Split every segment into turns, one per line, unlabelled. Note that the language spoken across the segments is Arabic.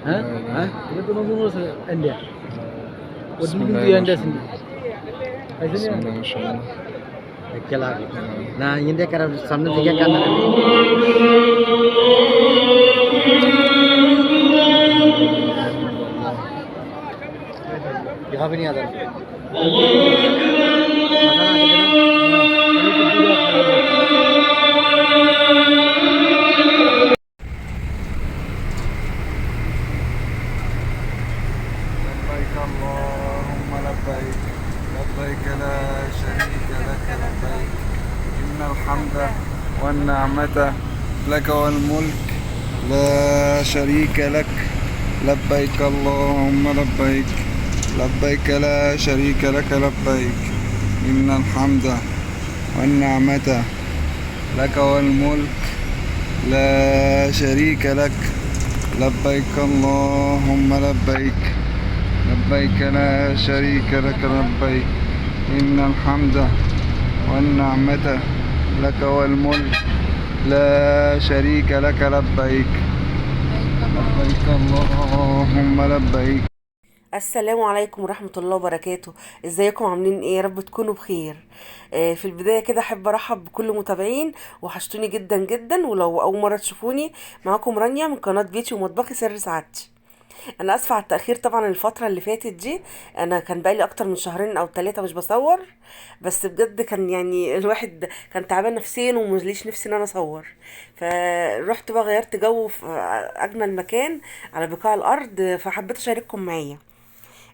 ها ها itu nomor India
بسم
ودمجن
الله
tu
ما
India
شاء
sini
الله. بسم
asalnya
الله ما شاء الله.
kelar
آه.
nah India karena sambil tiga kan यहाँ पे नहीं आता मसाला आके देना पहले तो पूरा
لبيك اللهم لبيك، لبيك لا شريك لك لبيك، إن الحمد والنعمة لك والملك لا شريك لك. لبيك اللهم لبيك، لبيك لا شريك لك لبيك، إن الحمد والنعمة لك والملك لا شريك لك. لبيك اللهم لبيك، لبيك لا شريك لك لبيك، إن الحمد والنعمة لك والملك لا شريك لك لبيك. لبيك اللهم لبيك.
السلام عليكم ورحمة الله وبركاته. ازيكم عاملين ايه؟ يا رب تكونوا بخير. في البداية كده احب ارحب بكل متابعين، وحشتوني جدا جدا. ولو اول مرة تشوفوني، معاكم رانيا من قناة بيتي ومطبخي سر سعادتي. انا اسفة على التأخير طبعا. الفترة اللي فاتت دي انا كان بقالي اكتر من شهرين او 3 مش بصور، بس بجد كان يعني الواحد كان تعبان نفسيا ومليش نفسي ان انا اصور. فرحت بقى غيرت جو في اجمل مكان على بقاع الارض، فحبيت اشارككم معايا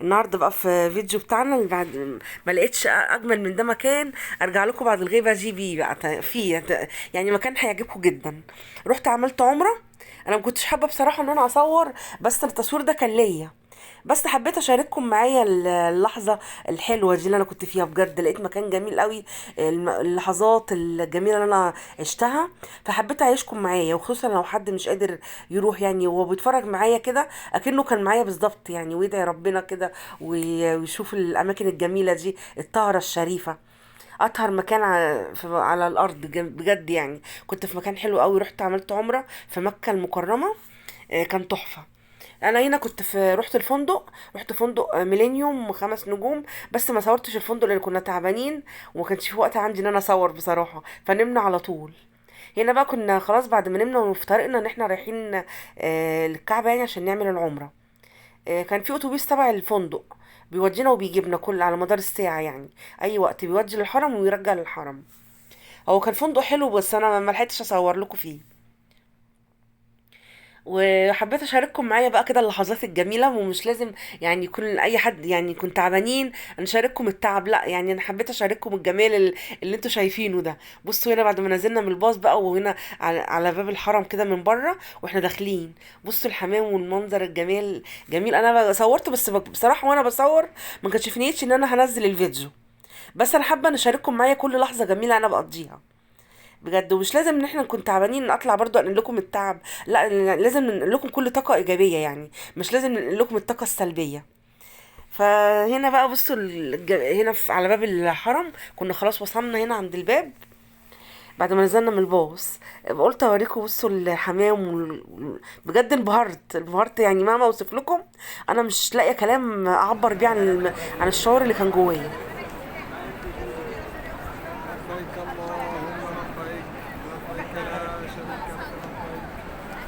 النهارده بقى في فيديو بتاعنا اللي بعد ما لقيتش اجمل من ده مكان. ارجع لكم بعد الغيبه دي بيه بقى فيه يعني مكان هيعجبكم جدا. رحت عملت عمره. انا ما كنتش حابه بصراحه ان انا اصور، بس التصوير ده كان ليا، بس حبيت اشارككم معايا اللحظه الحلوه دي اللي انا كنت فيها. بجد لقيت مكان جميل قوي، اللحظات الجميله اللي انا عشتها، فحبيت اعيشكم معايا. وخصوصا لو حد مش قادر يروح يعني وهو بيتفرج معايا كده اكنه كان معايا بالظبط يعني، ويدعي ربنا كده ويشوف الاماكن الجميله دي، الطاهره الشريفه. اطهر مكان على الارض بجد يعني. كنت في مكان حلو قوي. رحت عملت عمره في مكه المكرمه، كان تحفه. انا هنا كنت رحت الفندق. رحت فندق ميلينيوم 5 نجوم، بس ما صورتش الفندق لان كنا تعبانين وما كانش في وقت عندي ان انا اصور بصراحه، فنمنا على طول. هنا بقى كنا خلاص بعد ما نمنا وفي طريقنا ان احنا رايحين للكعبه يعني عشان نعمل العمره. كان في اتوبيس تبع الفندق بيودينا وبيجيبنا كل على مدار الساعه يعني، اي وقت بيودي للحرم ويرجع للحرم. هو كان فندق حلو بس انا ما لحقتش اصور لكم فيه. وحبيت اشارككم معايا بقى كده اللحظات الجميله، ومش لازم يعني يكون اي حد يعني كنت تعبانين نشارككم التعب، لا يعني انا حبيت اشارككم الجمال اللي انتوا شايفينه ده. بصوا هنا بعد ما نزلنا من الباص بقى، وهنا على باب الحرم كده من بره واحنا داخلين، بصوا الحمام والمنظر الجمال جميل. انا صورت بس بصراحه وانا بصور ما كانش في نيتي ان انا هنزل الفيديو، بس انا حابه ان اشارككم معايا كل لحظه جميله انا بقضيها بجد. ومش لازم ان احنا نكون تعبانين اطلع برضو انقل لكم التعب، لا لازم ننقل لكم كل طاقه ايجابيه يعني، مش لازم ننقل لكم الطاقه السلبيه. فهنا بقى بصوا هنا على باب الحرم كنا خلاص وصلنا هنا عند الباب بعد ما نزلنا من الباص. قلت اوريكم بصوا الحمام بجد انبهرت يعني مهما اوصف لكم انا مش لاقيه كلام اعبر بيه عن الشعور اللي كان جوايا.
لبيك اللهم لبيك، لبيك لا شريك لك لبيك،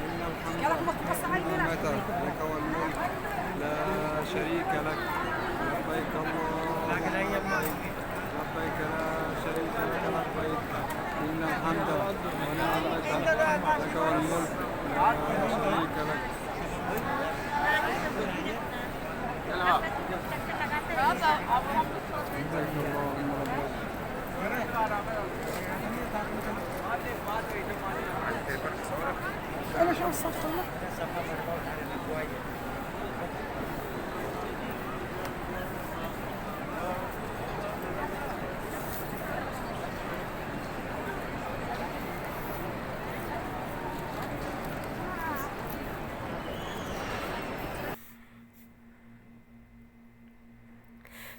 إن الحمد والنعمة لك والملك لا شريك لك. لبيك اللهم لبيك، لبيك لا شريك لك لبيك، إن الحمد والنعمة لك والملك لا شريك لك. لبيك اللهم لبيك.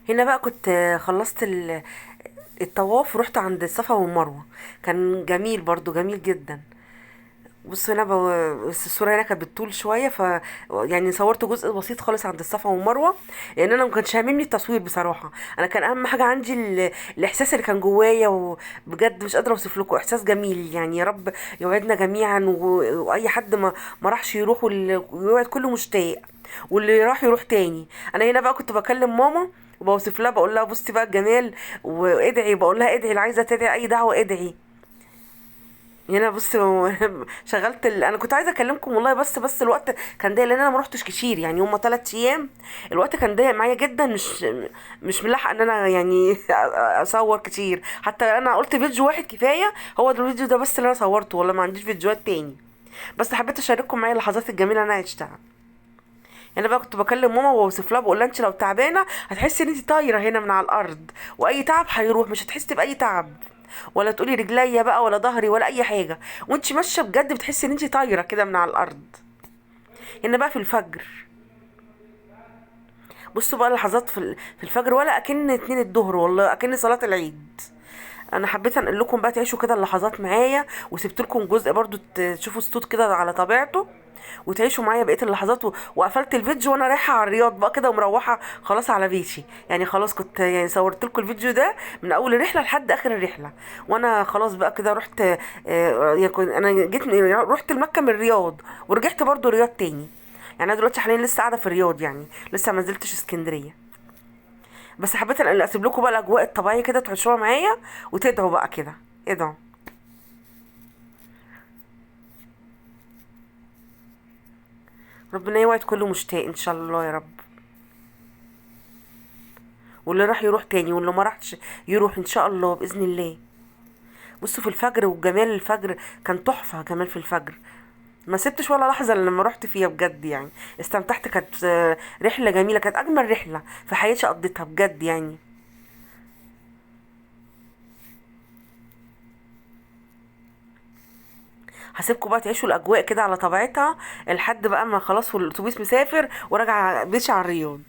هنا بقى كنت خلصت الطواف ورحت عند الصفا والمروة. كان جميل برضو جميل جدا. بص هنا بس الصورة هنا كانت بالطول شوية، يعني صورت جزء بسيط خالص عند الصفا والمروة، لان انا ما كانش هاممني التصوير بصراحة. انا كان اهم حاجة عندي الاحساس اللي كان جوايا، وبجد مش قادرة اوصف لكم، احساس جميل يعني. يا رب يوعدنا جميعا، واي حد ما راحش يروح، ويوعد كله مشتاق، واللي راح يروح تاني. انا هنا بقى كنت بكلم ماما وبوصف لها، بقول لها بصي بقى الجمال، وادعي، بقول لها ادعي اللي عايزه تدعي اي دعوه ادعي. هنا بص شغلت انا كنت عايزه اكلمكم والله، بس الوقت كان ضيق، لان انا ما روحتش كتير يعني، هما 3 ايام. الوقت كان ضيق معايا جدا، مش ملاحقه ان انا يعني اصور كتير. حتى انا قلت فيديو واحد كفايه، هو ده الفيديو ده بس اللي انا صورته، والله ما عنديش فيديوهات تاني. بس حبيت اشارككم معايا اللحظات الجميله اللي انا عشتها. يعني بقى كنت بكلم ماما وبوصف لها، بقول لها انت لو تعبانه هتحسي ان انت طايره هنا من على الارض، واي تعب هيروح، مش هتحسي باي تعب، ولا تقولي رجليا بقى ولا ظهري ولا اي حاجه، وانت ماشيه بجد بتحسي ان انت طايره كده من على الارض. هنا بقى في الفجر، بصوا بقى لحظات في الفجر، ولا اكن 2 الظهر، والله اكن صلاه العيد. انا حبيت انقل لكم بقى تعيشوا كده اللحظات معايا، وسبت لكم جزء برضو تشوفوا الصوت كده على طبيعته، وتعيشوا معايا بقيه اللحظات. وقفلت الفيديو وانا رايحه على الرياض بقى كده، ومروحه خلاص على بيتي يعني. خلاص كنت يعني صورت لكم الفيديو ده من اول الرحله لحد اخر الرحله، وانا خلاص بقى كده رحت. انا جيت رحت المكه من الرياض، ورجعت برضو الرياض تاني. يعني انا دلوقتي حاليا لسه قاعده في الرياض يعني، لسه ما نزلتش اسكندريه. بس حبيت اسيب لكم بقى الاجواء الطبيعيه كده تعيشوها معايا، وتدعوا بقى كده، ادعوا. ربنا يوعد كله مشتاق ان شاء الله يا رب، واللي راح يروح تاني، واللي ما راحش يروح ان شاء الله باذن الله. بصوا في الفجر وجمال الفجر، كان تحفه جمال في الفجر. ما سبتش ولا لحظه إلا لما رحت فيها بجد يعني، استمتعت. كانت رحله جميله، كانت اجمل رحله في حياتي قضيتها بجد يعني. هسيبكم بقى تعيشوا الاجواء كده على طبيعتها، لحد بقى ما خلاص والاتوبيس مسافر وراجع بيتي على الرياض.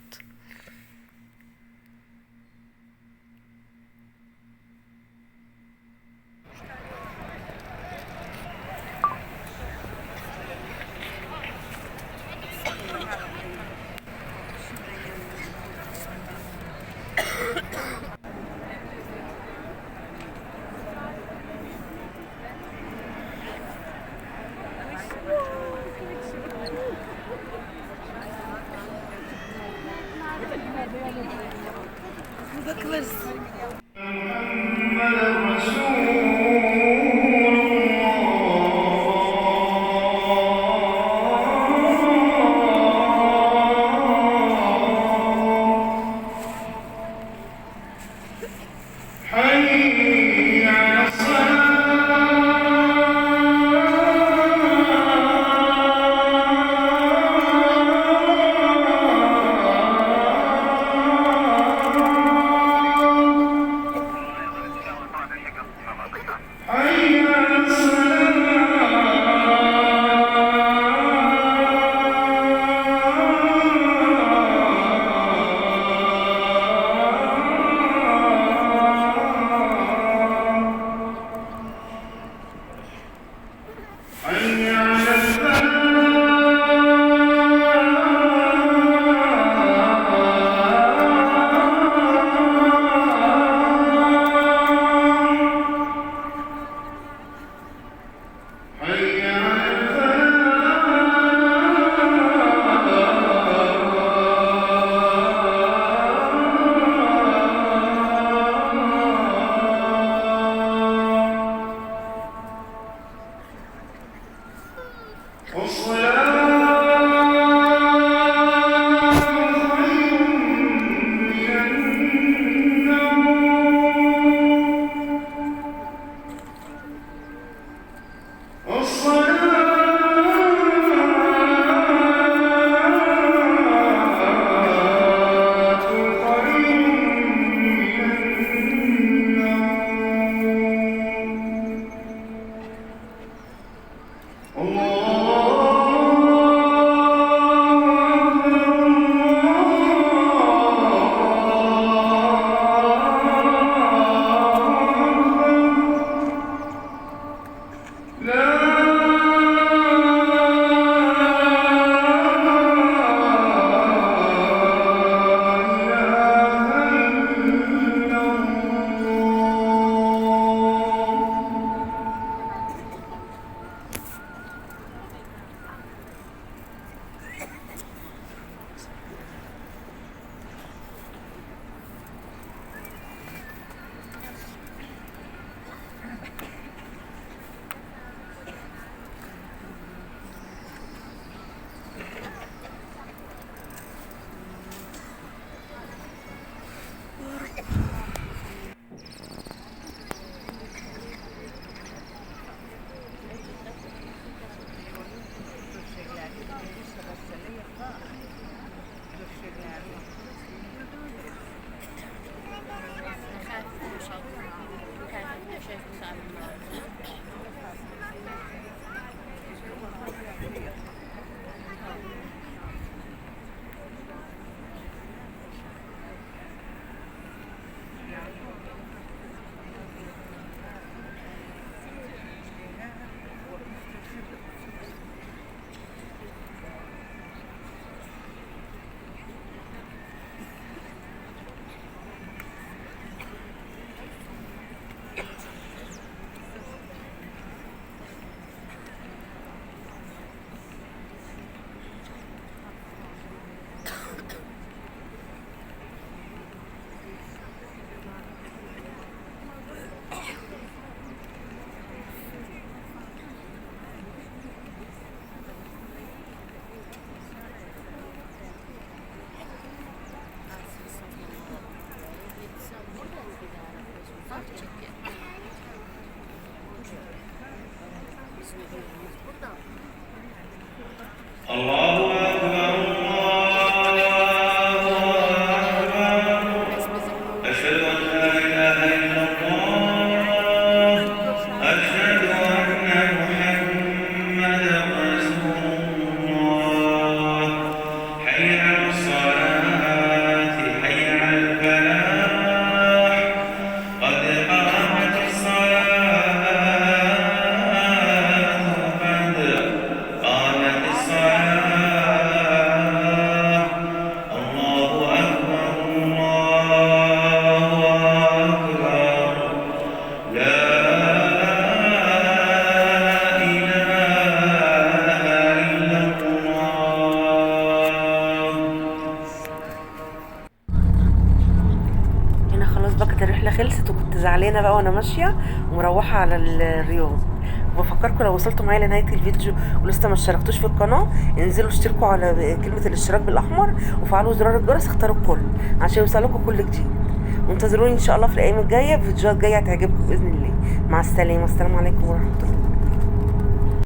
كنت زعلانه بقى وانا ماشيه ومروحه على الرياض. وبفكركم لو وصلتوا معايا لنهايه الفيديو ولسه ما اشتركتوش في القناه، انزلوا اشتركوا على كلمه الاشتراك بالاحمر وفعلوا زرار الجرس، اختاروا الكل عشان يوصلكم كل جديد. وانتظروني ان شاء الله في الايام الجايه، في فيديوهات جايه هتعجبكم باذن الله. مع السلامه، السلام عليكم ورحمه الله.